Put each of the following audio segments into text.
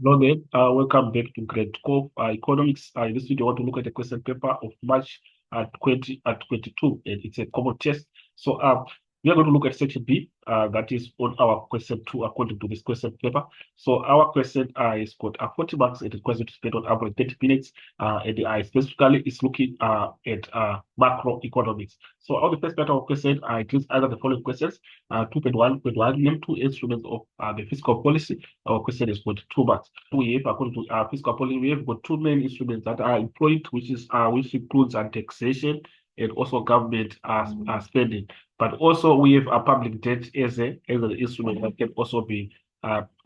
Hello there. Welcome back to grade 12 economics. In this video, I want to look at the question paper of March 2022, and it's a common test. So we are going to look at section B, that is on our question 2 according to this question paper. So our question is got 40 marks, and it's going to spend on average 30 minutes. And specifically is looking at macroeconomics. So on the first part of our question, it is either the following questions: 2.1.1, name two instruments of the fiscal policy. Our question is got 2 marks. We have, according to our fiscal policy, we have got two main instruments that are employed, which includes taxation and also government spending. But also we have a public debt as an instrument that can also be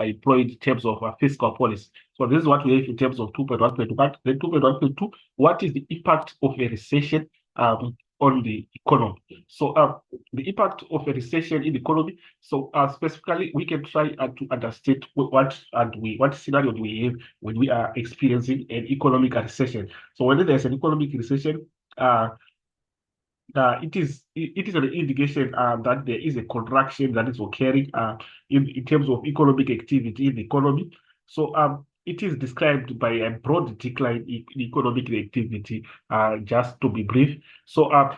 employed in terms of fiscal policy. So this is what we have in terms of 2.1.1. Then 2.1.2, what is the impact of a recession on the economy? So the impact of a recession in the economy. So specifically, we can try to understand what scenario do we have when we are experiencing an economic recession. So when there's an economic recession, it is an indication that there is a contraction that is occurring in terms of economic activity in the economy. So it is described by a broad decline in economic activity, just to be brief. So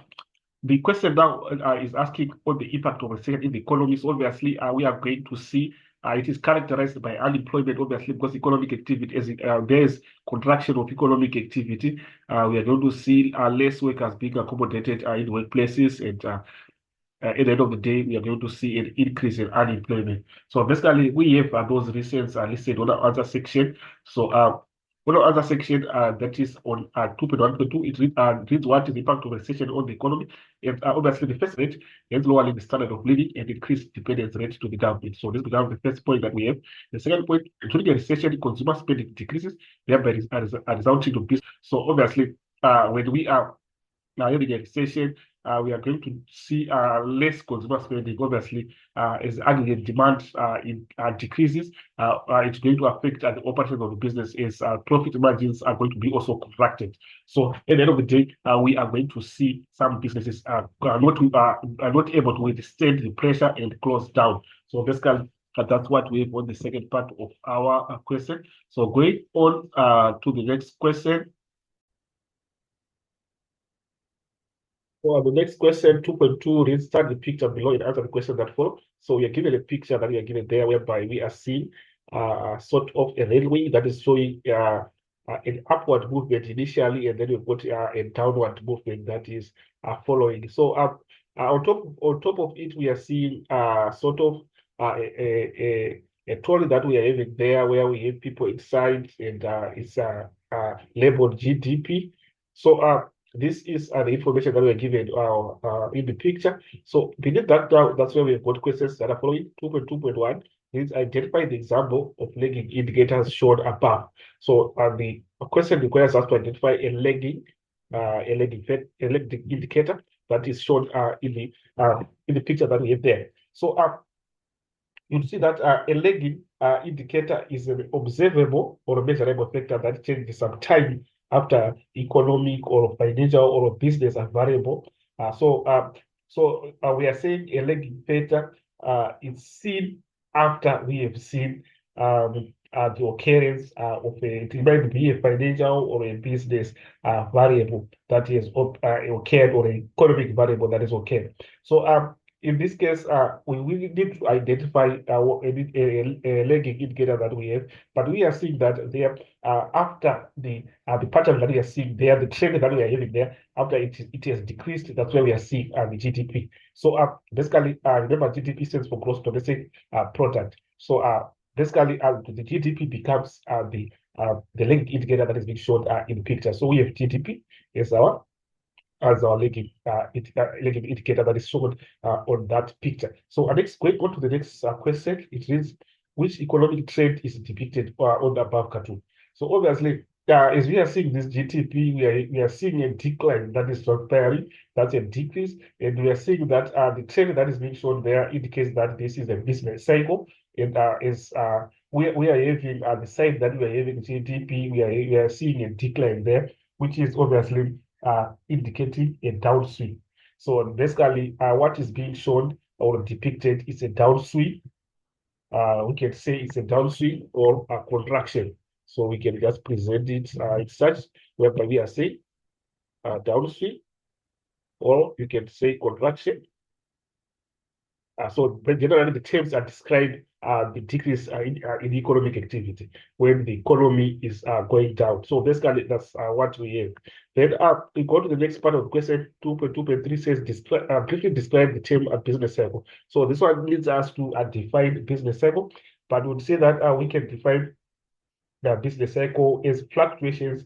the question now is asking on the impact of recession in the economy. So obviously, we are going to see it is characterized by unemployment, obviously, because economic activity, there is contraction of economic activity. We are going to see less workers being accommodated in workplaces, and at the end of the day, we are going to see an increase in unemployment. So basically, we have those reasons listed on the other section. So on the other section, that is on 2.1.2, it reads what is the impact of recession on the economy. And obviously, the first rate is lowering the standard of living and increased dependence rate to the government. So this becomes the first point that we have. The second point, during a recession, consumer spending decreases, thereby resulting to business. So obviously, when we are having a recession, we are going to see less consumer spending. Obviously, as aggregate demand decreases, it's going to affect the operation of the business as profit margins are going to be also contracted. So at the end of the day, we are going to see some businesses are not able to withstand the pressure and close down. So basically, that's what we have on the second part of our question. So going on to the next question. For the next question, 2.2, reads start the picture below and answer the question that follow. So we are given a picture that we are given there, whereby we are seeing sort of a railway that is showing an upward movement initially, and then we've got a downward movement that is following. So on top of it, we are seeing sort of a trolley that we are having there, where we have people inside, and it's labeled GDP. So this is the information that we are given in the picture. So beneath that, that's where we've got questions that are following. 2.2.1 is identify the example of lagging indicators shown above. So the question requires us to identify a lagging indicator that is shown in the picture that we have there. So you'll see that a lagging indicator is an observable or a measurable factor that changes some time after economic or financial or business are variable. So we are saying a lagging factor is seen after we have seen the occurrence of it might be a financial or a business variable that has occurred, or an economic variable that is occurred. So in this case, we will need to identify a lagging indicator that we have, but we are seeing that there after the pattern that we are seeing there, the trend that we are having there, after it has decreased, that's where we are seeing the GDP. So basically, remember GDP stands for gross domestic product. So basically, the GDP becomes the lagging indicator that is being shown in the picture. So we have GDP as our lagging indicator that is shown on that picture. So next, going on to the next question, it reads, which economic trend is depicted on the above cartoon? So obviously, as we are seeing this GDP, we are seeing a decline that is transpiring. That's a decrease, and we are seeing that the trend that is being shown there indicates that this is a business cycle. And we are having the side that we are having GDP, we are seeing a decline there, which is obviously indicating a downswing. So basically, what is being shown or depicted is a downswing we can say it's a downswing or a contraction. So we can just present it in such, whereby we are saying downswing, or you can say contraction. So generally, the terms are described the decrease in economic activity when the economy is going down. So basically, that's what we have. Then we go to the next part of the question. 2.2.3 says briefly describe the term business cycle. So this one leads us to define business cycle, but we would say that we can define the business cycle is fluctuations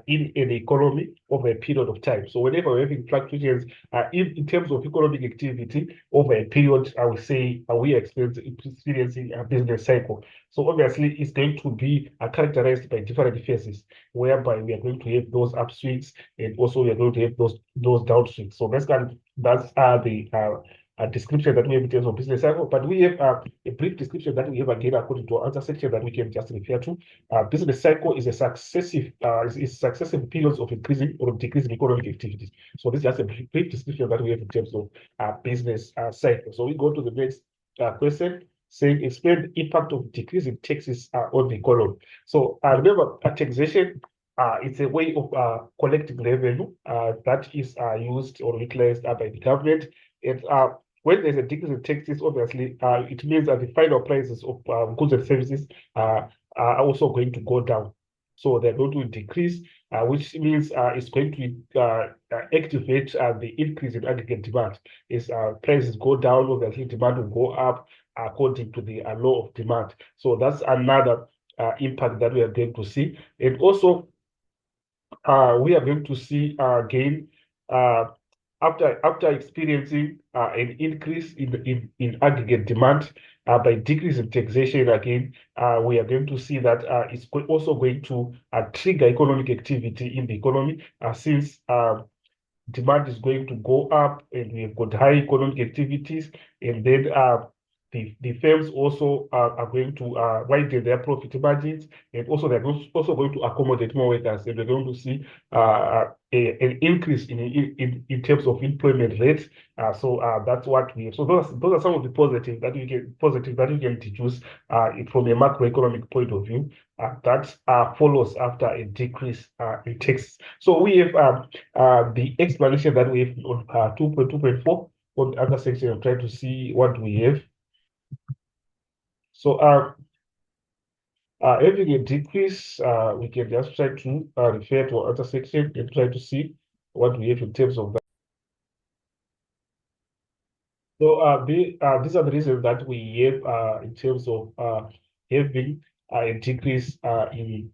in an economy over a period of time. So whenever we're having fluctuations in terms of economic activity over a period, I would say we are experiencing a business cycle. So obviously, it's going to be characterized by different phases, whereby we are going to have those upswings and also we are going to have those downswings. So basically, that's the description that we have in terms of business cycle, but we have a brief description that we have again according to our answer section that we can just refer to. Business cycle is a successive periods of increasing or decreasing economic activities. So this is just a brief description that we have in terms of business cycle. So we go to the next question, saying explain the impact of decreasing taxes on the economy. So remember, taxation it's a way of collecting revenue that is used or utilized by the government. And when there's a decrease in taxes, obviously, it means that the final prices of goods and services are also going to go down. So they're going to decrease, which means it's going to activate the increase in aggregate demand. As prices go down, obviously, demand will go up according to the law of demand. So that's another impact that we are going to see. And also, we are going to see again after experiencing an increase in aggregate demand by decrease in taxation again, we are going to see that it's also going to trigger economic activity in the economy since demand is going to go up and we have got high economic activities, and then the firms also are going to widen their profit margins, and also they're also going to accommodate more workers, and we're going to see an increase in terms of employment rates. So that's what we have. So those are some of the positives that we can deduce from a macroeconomic point of view that follows after a decrease in taxes. So we have the explanation that we have on 2.2.4 on the other section. I'm trying to see what we have. So having a decrease, we can just try to refer to other section and try to see what we have in terms of that. So these are the reasons that we have in terms of having a decrease in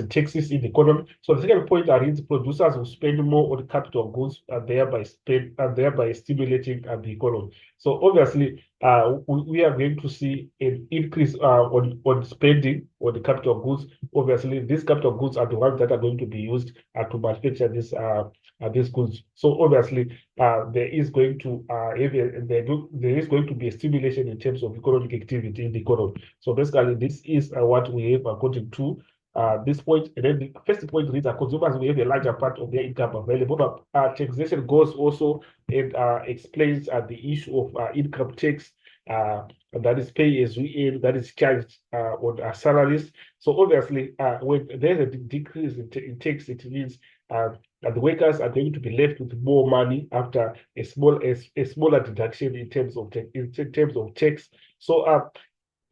taxes in the economy. So the second point is producers will spend more on capital goods and thereby stimulating the economy. So obviously, we are going to see an increase on spending on the capital goods. Obviously, these capital goods are the ones that are going to be used to manufacture these goods. So obviously, there is going to there is going to be a stimulation in terms of economic activity in the economy. So basically, this is what we have according to this point. And then the first point is that consumers will have a larger part of their income available. But taxation goes also and explains the issue of income tax that is pay as we earn, that is charged on salaries. So obviously, when there's a decrease in tax, it means that the workers are going to be left with more money after a smaller deduction in terms of tax. So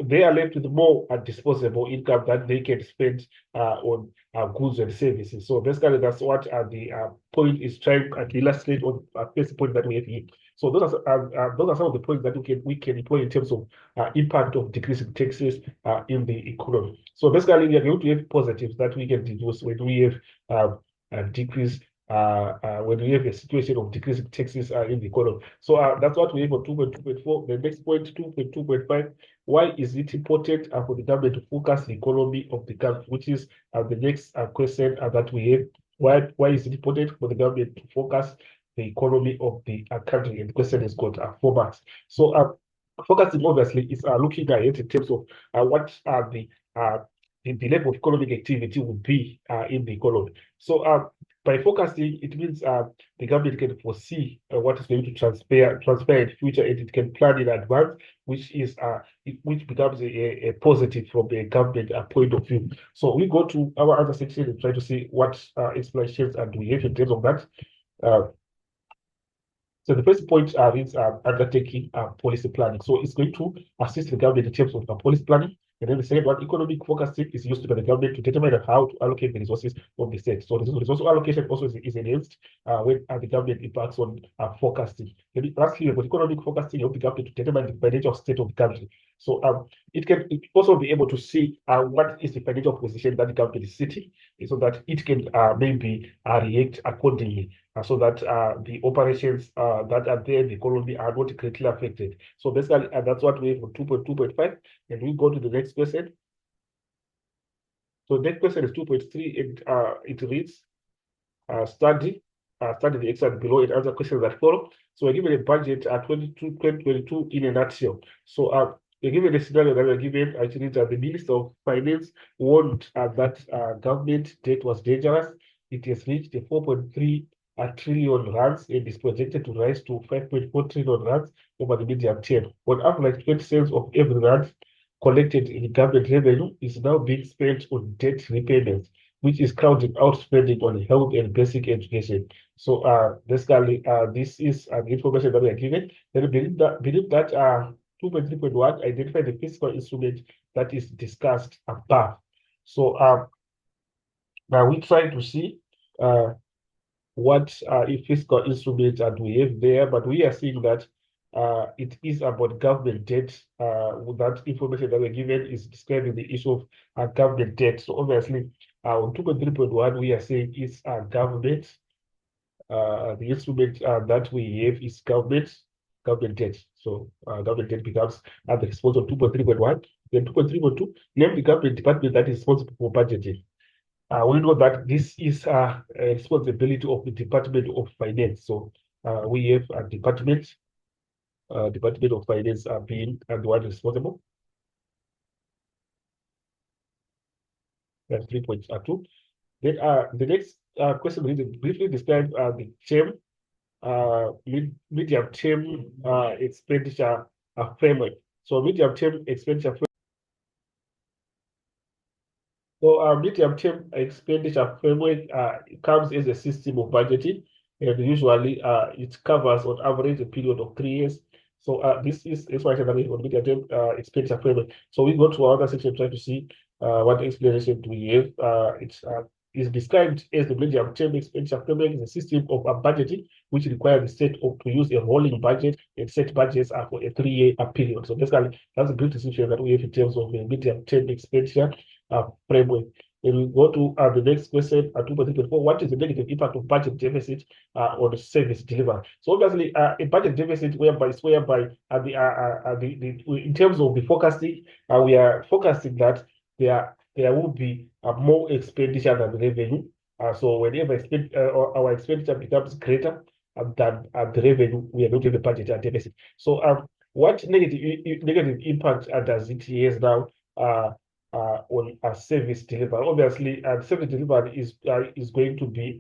they are left with more disposable income that they can spend on goods and services. So basically, that's what the point is trying to illustrate on first point that we have here. So those are some of the points that we can employ in terms of impact of decreasing taxes in the economy. So basically, we are going to have positives that we can deduce when we have a decrease when we have a situation of decreasing taxes in the economy. So that's what we have for 2.2.4. The next point, 2.2.5. Why is it important for the government to focus the economy of the country, which is the next question that we have. Why is it important for the government to focus the economy of the country? And the question has got 4 marks. So focusing obviously is looking ahead in terms of what the level of economic activity will be in the economy. So By forecasting, it means the government can foresee what is going to transpire in the future, and it can plan in advance, which becomes a positive from the government point of view. So we go to our other section and try to see what explanations and we have in terms of that. So the first point is undertaking policy planning. So it's going to assist the government in terms of policy planning. And then the second one, economic forecasting, is used by the government to determine how to allocate the resources of the state. So the resource allocation also is enhanced when the government embarks on forecasting. And lastly, with economic forecasting, help the government to determine the financial state of the country. So it can also be able to see what is the financial position that the government is sitting, so that it can maybe react accordingly. So that the operations that are there in the economy are not greatly affected. So basically, that's what we have for 2.2.5. And we go to the next question. So next question is 2.3, and it reads, study the excerpt below and answer questions that follow. So we're given a budget at 2022 in a nutshell. So we're given a scenario that we're given, actually, that the Minister of Finance warned that government debt was dangerous. It has reached a 4.3 trillion rands and is projected to rise to 5.4 trillion rands over the medium term. On average, 20 cents of every rand collected in government revenue is now being spent on debt repayments, which is crowding out spending on health and basic education. So basically, this is the information that we are given. Then believe that 2.3.1 identify the fiscal instrument that is discussed above. So now we try to see what fiscal instruments do we have there, but we are seeing that it is about government debt. That information that we're given is describing the issue of government debt. So obviously, on 2.3.1, we are saying it's government. The instrument that we have is government debt. So government debt becomes the response of 2.3.1. Then 2.3.2, name the government department that is responsible for budgeting. We know that this is a responsibility of the Department of Finance. So we have a Department of Finance being the one responsible. That's 3.2. Then the next question reads, briefly describe the term medium term expenditure framework. So medium term expenditure framework. So medium term expenditure framework comes as a system of budgeting, and usually it covers on average a period of 3 years. So this is information that we have on medium term expenditure framework. So we go to our other section, try to see what explanation do we have. It's described as the medium term expenditure framework is a system of budgeting which requires the state to use a rolling budget and set budgets for a 3-year period. So basically, that's a brief description that we have in terms of the medium term expenditure framework. Then we go to the next question, 2.3.4. What is the negative impact of budget deficit on the service delivery? So obviously, a budget deficit whereby in terms of the forecasting, we are forecasting that there will be more expenditure than revenue. So whenever our expenditure becomes greater than the revenue, we are not in the budget deficit. So what negative impact does it have now on a service delivery? Obviously, service delivery is going to be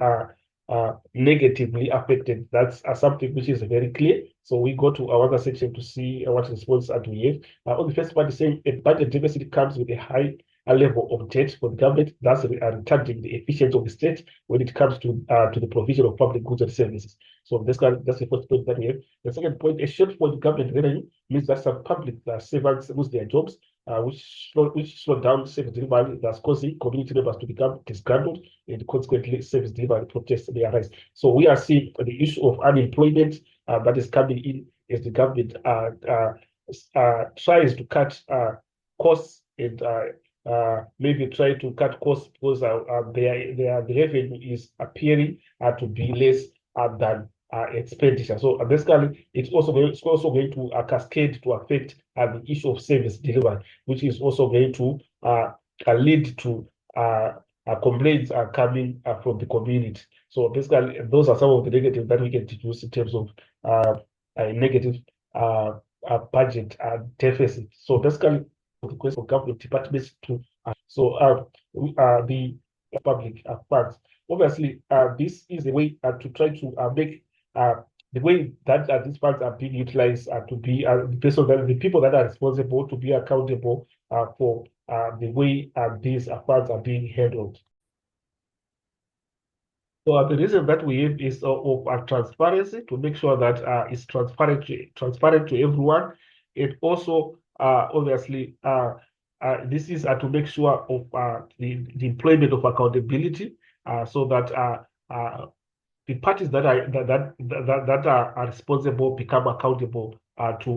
negatively affected. That's something which is very clear. So we go to our other section to see what response do we have. On the first part, saying a budget deficit comes with a high level of debt for the government, thus retarding the efficiency of the state when it comes to the provision of public goods and services. So that's the first point that we have. The second point, a shortfall in government revenue means that some public servants lose their jobs, which slow down service delivery, thus causing community members to become disgruntled, and consequently service delivery protests may arise. So we are seeing the issue of unemployment that is coming in as the government tries to cut costs and maybe try to cut costs because the revenue is appearing to be less than expenditure. So basically, it's also going to cascade to affect the issue of service delivery, which is also going to lead to complaints coming from the community. So basically, those are some of the negatives that we can deduce in terms of a negative budget deficit. So basically, the question for government departments to the public funds. obviously, this is a way to try to make the way that these funds are being utilized to be the people that are responsible to be accountable for the way these funds are being handled. So the reason that we have is of transparency, to make sure that it's transparent to everyone. It also obviously this is to make sure of the employment of accountability, so that the parties that are responsible become accountable to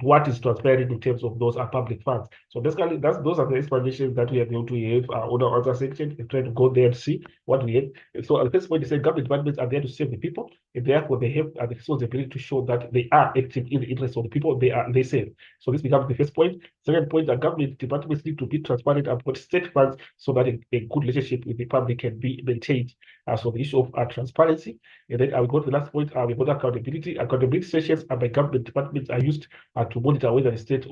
what is transpiring in terms of those public funds. So basically, those are the explanations that we are going to have on our other section, and try to go there and see what we have. So at the first point, they say government departments are there to serve the people, and therefore they have the responsibility to show that they are active in the interest of the people they serve. So this becomes the first point. Second point, that government departments need to be transparent about state funds, so that a good relationship with the public can be maintained. So the issue of transparency. And then I will go to the last point, we got accountability. Accountability sessions by government departments are used to monitor whether the state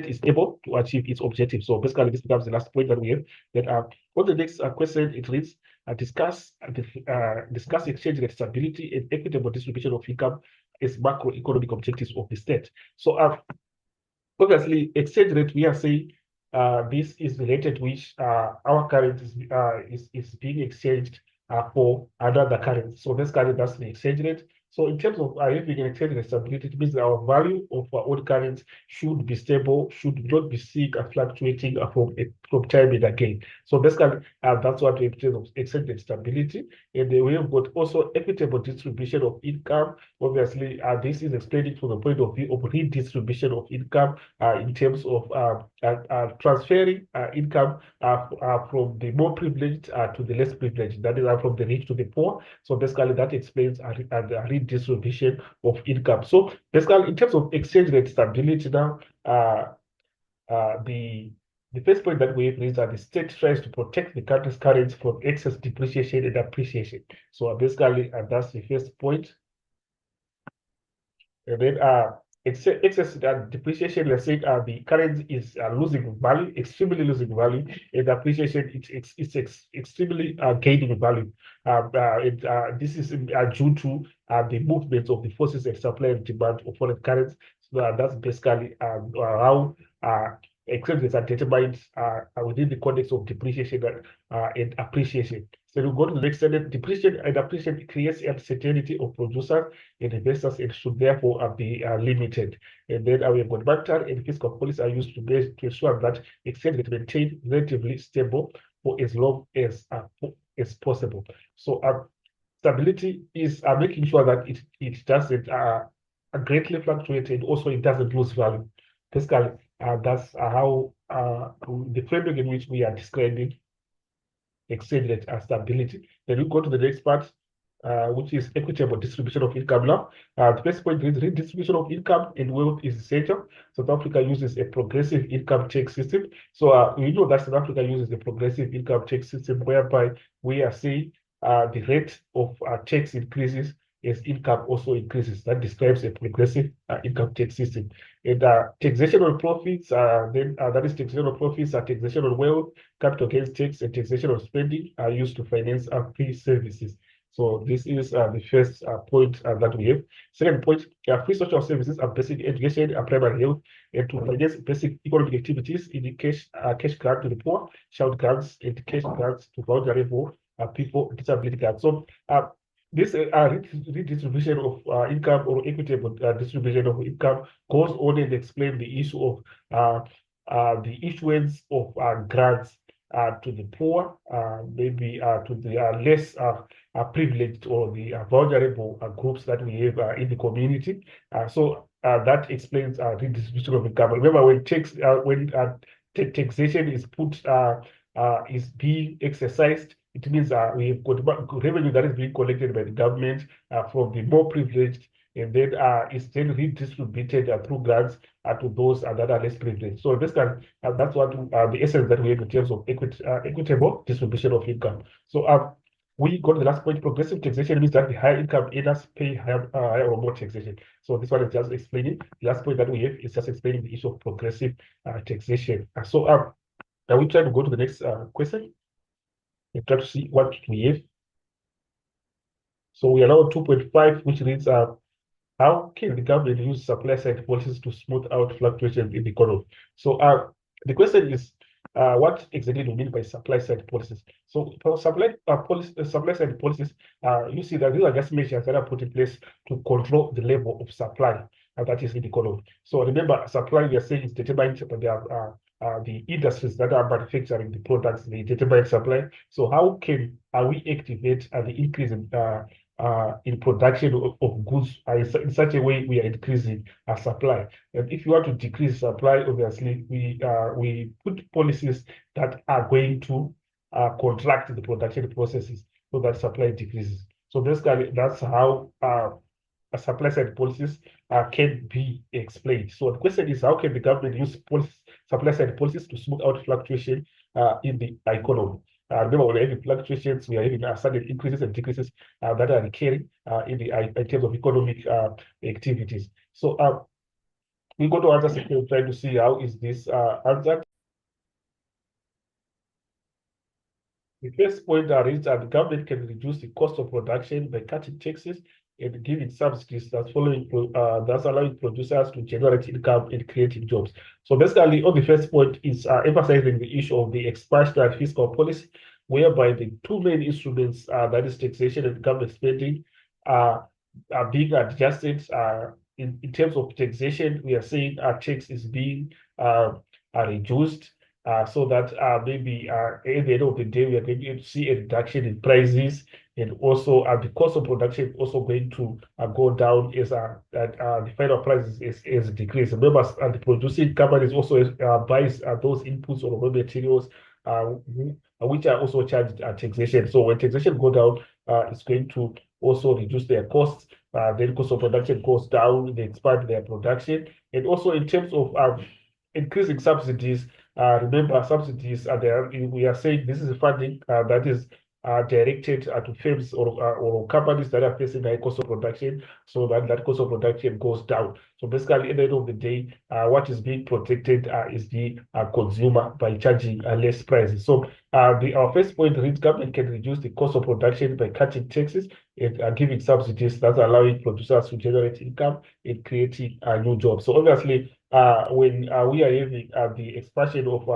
is able to achieve its objectives. So basically, this becomes the last point that we have. Then on the next question, it reads, discuss exchange rate stability and equitable distribution of income as macroeconomic objectives of the state. So obviously, exchange rate, we are saying this is the rate at which our currency is being exchanged for another currency. So basically, that's the exchange rate. So in terms of having an exchange rate stability, it means that our value of our own currency should be stable, should not be sick and fluctuating from time and again. So basically, that's what we have in terms of exchange rate stability. And we have got also equitable distribution of income. Obviously, this is explained from the point of view of redistribution of income in terms of transferring income from the more privileged to the less privileged, that is from the rich to the poor. So basically that explains the redistribution of income. So basically in terms of exchange rate stability now, the first point that we have is that the state tries to protect the country's currency from excess depreciation and appreciation. So basically that's the first point. And then excess depreciation, let's say the currency is losing value, extremely losing value, and appreciation, it's extremely gaining value. This is due to the movements of the forces and supply and demand of foreign currency. So that's basically how exchange rates are determined within the context of depreciation and appreciation. So we go to the next sentence. Depreciation and appreciation creates uncertainty of producers and investors, and should therefore be limited. And then we have got monetary and fiscal policy are used to ensure that exchange rate maintained relatively stable for as long as possible. So stability is making sure that it doesn't greatly fluctuate, and also it doesn't lose value. Basically, that's how the framework in which we are describing exchange rate stability. Then we go to the next part, which is equitable distribution of income now. The first point is redistribution of income and wealth is essential. South Africa uses a progressive income tax system. So we know that South Africa uses a progressive income tax system, whereby we are seeing the rate of tax increases as income also increases. That describes a progressive income tax system. And taxation on profits, that is taxation on profits, taxation on wealth, capital gains tax, and taxation on spending are used to finance free services. So this is the first point that we have. Second point, free social services are basic education, primary health, and to finance basic economic activities in the cash grant to the poor, child grants, and cash grants to vulnerable people, disability grants. So this redistribution of income, or equitable distribution of income, goes on and explain the issue of the issuance of grants to the poor, maybe to the less privileged or the vulnerable groups that we have in the community. So that explains redistribution of income. Remember, when taxation is is being exercised, it means we've got revenue that is being collected by the government from the more privileged, and then it's then redistributed through grants to those that are less privileged. So basically, that's what the essence that we have in terms of equitable distribution of income. So we got the last point. Progressive taxation means that the higher income earners pay higher or more taxation. So this one is just explaining. The last point that we have is just explaining the issue of progressive taxation. So now we try to go to the next question. and try to see what we have. So we are now 2.5, which reads, how can the government use supply side policies to smooth out fluctuations in the economy? So the question is, what exactly do you mean by supply side policies? So for supply side policies, you see that these are just measures that are put in place to control the level of supply that is in the economy. So remember, supply we are saying is determined by the industries that are manufacturing the products, they determine supply. So how can we activate the increase in production of goods in such a way we are increasing our supply? And if you want to decrease supply, obviously we put policies that are going to contract the production processes so that supply decreases. So basically, that's how supply side policies can be explained. So the question is, how can the government use supply side policies to smooth out fluctuation in the economy? Remember, when we are having fluctuations, we are having sudden increases and decreases that are occurring in terms of economic activities. So we go to answer section, trying to see how is this answered. The first point is that the government can reduce the cost of production by cutting taxes and giving subsidies that's allowing producers to generate income and creating jobs. So basically, on the first point is emphasizing the issue of the expansionary fiscal policy, whereby the two main instruments, that is taxation and government spending, are being adjusted. In terms of taxation, we are saying our tax is being reduced so that maybe at the end of the day, we are going to see a reduction in prices, and also the cost of production also going to go down as the final prices is decreased. Remember, the producing companies also buys those inputs or raw materials which are also charged taxation. So when taxation go down, it's going to also reduce their costs. Then cost of production goes down, they expand their production. And also in terms of increasing subsidies, remember, subsidies are there. We are saying this is a funding that is directed to firms or companies that are facing high cost of production, so that cost of production goes down. So basically, at the end of the day, what is being protected is the consumer by charging less prices. So our first point reads, government can reduce the cost of production by cutting taxes and giving subsidies that's allowing producers to generate income and creating new jobs. So obviously, when we are having the expansion of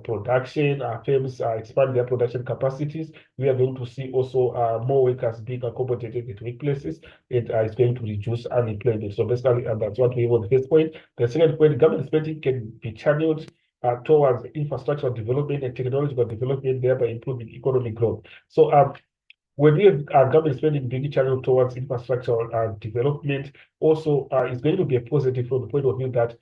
production, firms expand their production capacities, we are going to see also more workers being accommodated at workplaces, and it's going to reduce unemployment. So basically, that's what we have on the first point. The second point, government spending can be channeled towards infrastructure development and technological development, thereby improving economic growth. So when we have government spending being channeled towards infrastructure development, also is going to be a positive from the point of view that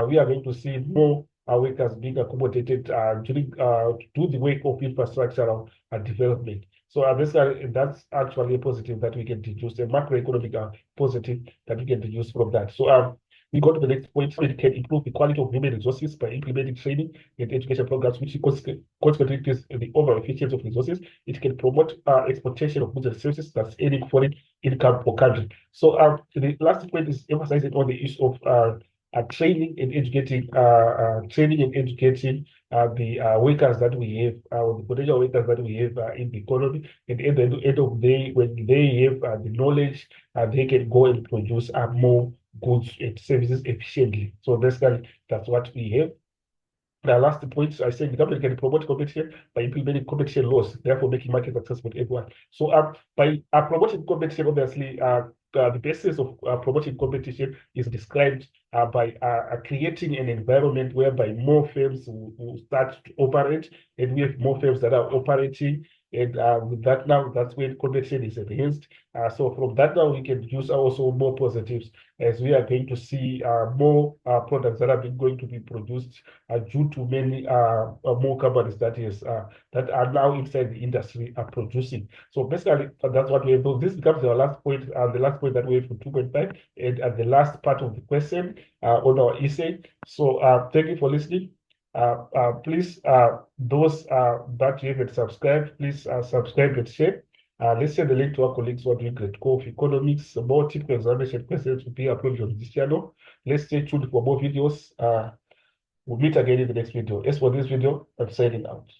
we are going to see more workers being accommodated during to do the work of infrastructural development. So basically, that's actually a positive that we can deduce, a macroeconomic positive that we can deduce from that. So we go to the next point. It can improve the quality of human resources by implementing training and education programs, which consequently increase the overall efficiency of resources. It can promote exportation of goods and services that's aiding foreign income for country. So the last point is emphasizing on the issue of training and educating the workers that we have, the potential workers that we have in the economy. And at the end of the day, when they have the knowledge, they can go and produce more goods and services efficiently. So basically, that's what we have. The last point, I said the government can promote competition by implementing competition laws, therefore making markets accessible to everyone. So by promoting competition, obviously, the basis of promoting competition is described by creating an environment whereby more firms will start to operate, and we have more firms that are operating. And with that now, that's when competition is enhanced. So from that now, we can use also more positives, as we are going to see more products that are going to be produced due to many more companies that are now inside the industry are producing. So basically, that's what we have. This becomes our last point, the last point that we have for 2.5, and at the last part of the question on our essay. So thank you for listening. Please, those that you haven't subscribed, please subscribe and share. Let's share the link to our colleagues who are doing great co of economics. More typical examination questions will be uploaded on this channel. Let's stay tuned for more videos. We'll meet again in the next video. As for this video, I'm signing out.